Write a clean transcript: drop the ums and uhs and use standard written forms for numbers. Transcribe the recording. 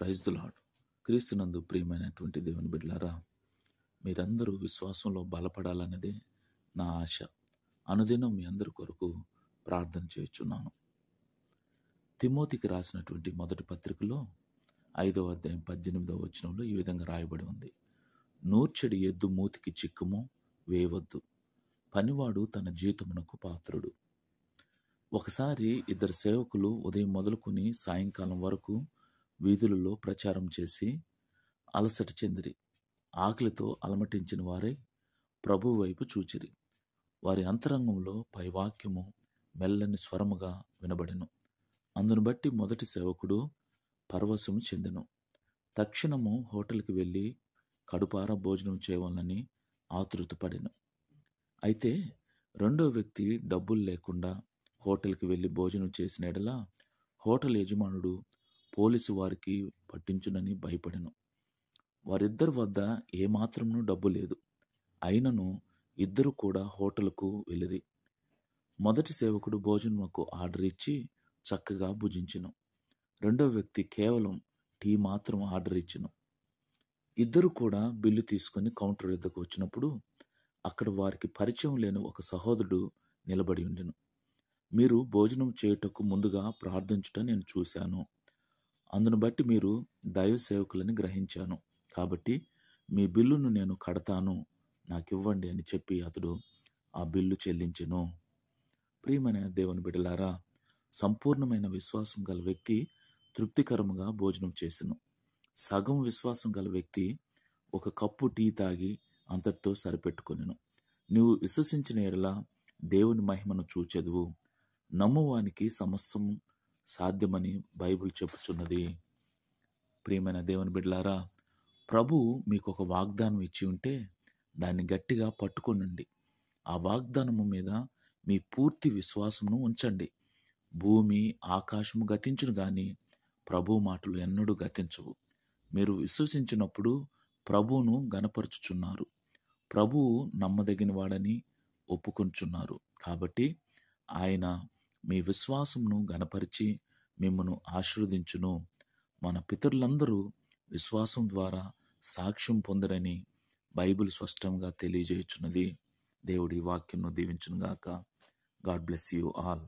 Praise the lord. క్రీస్తునందు ప్రియమైనటువంటి దేవుని బిడ్డలారా, మీరందరూ విశ్వాసంలో బలపడాలన్నదే నా ఆశ. అనుదినం మీ అందరి కొరకు ప్రార్థన చేయుచున్నాను. తిమోతికి రాసినటువంటి మొదటి పత్రికలో 5వ అధ్యాయం 18వ వచనంలో ఈ విధంగా రాయబడి ఉంది. నూర్చెడి ఎద్దు మూతికి చిక్కుము వేయవద్దు, పనివాడు తన జీతమునకు పాత్రుడు. ఒకసారి ఇద్దరు సేవకులు ఉదయం మొదలుకొని సాయంకాలం వరకు వీధులలో ప్రచారం చేసి అలసట చెందిరి. ఆకలితో అలమటించిన వారై ప్రభువు వైపు చూచిరి. వారి అంతరంగంలో పైవాక్యము మెల్లని స్వరముగా వినబడెను. అందును బట్టి మొదటి సేవకుడు పరవశము చెందెను. తక్షణము హోటల్కి వెళ్ళి కడుపారా భోజనం చేయవాలని ఆతృతపడెను. అయితే రెండో వ్యక్తి డబ్బులు లేకుండా హోటల్కి వెళ్ళి భోజనం చేసిన ఎడల హోటల్ యజమానుడు పోలీసు వారికి పట్టించునని భయపడెను. వారిద్దరి వద్ద ఏమాత్రము డబ్బు లేదు. అయినను ఇద్దరు కూడా హోటల్కు వెళ్ళిరి. మొదటి సేవకుడు భోజనముకు ఆర్డర్ ఇచ్చి చక్కగా భుజించెను. రెండో వ్యక్తి కేవలం టీ మాత్రం ఆర్డర్ ఇచ్చెను. ఇద్దరు కూడా బిల్లు తీసుకొని కౌంటర్ వద్దకు వచ్చినప్పుడు అక్కడ వారికి పరిచయం లేని ఒక సహోదరుడు నిలబడి ఉండెను. మీరు భోజనం చేయుటకు ముందుగా ప్రార్థించుట నేను చూశాను. అందును బట్టి మీరు దైవ సేవకులని గ్రహించాను. కాబట్టి మీ బిల్లును నేను కడతాను, నాకివ్వండి అని చెప్పి అతడు ఆ బిల్లు చెల్లించెను. ప్రియమైన దేవుని బిడ్డలారా, సంపూర్ణమైన విశ్వాసం గల వ్యక్తి తృప్తికరముగా భోజనం చేసెను. సగం విశ్వాసం గల వ్యక్తి ఒక కప్పు టీ తాగి అంతటితో సరిపెట్టుకొనెను. నీవు విశ్వసించిన ఎడల దేవుని మహిమను చూచెదువు. నమ్మువానికి సమస్తం సాధ్యమని బైబిల్ చెప్పుచున్నది. ప్రియమైన దేవుని బిడ్డలారా, ప్రభు మీకు ఒక వాగ్దానం ఇచ్చి ఉంటే దాన్ని గట్టిగా పట్టుకొనండి. ఆ వాగ్దానము మీద మీ పూర్తి విశ్వాసమును ఉంచండి. భూమి ఆకాశము గతించును గాని ప్రభు మాటలు ఎన్నడూ గతించవు. మీరు విశ్వసించినప్పుడు ప్రభువును గనపరుచుచున్నారు. ప్రభువు నమ్మదగిన వాడని ఒప్పుకొంచున్నారు. కాబట్టి ఆయన మీ విశ్వాసమును గనపరిచి మిమ్మును ఆశీర్వదించును. మన పితరులందరూ విశ్వాసం ద్వారా సాక్ష్యం పొందరని బైబిల్ స్పష్టంగా తెలియజేయుచున్నది. దేవుడి వాక్యంను దీవించునుగాక. God bless you all.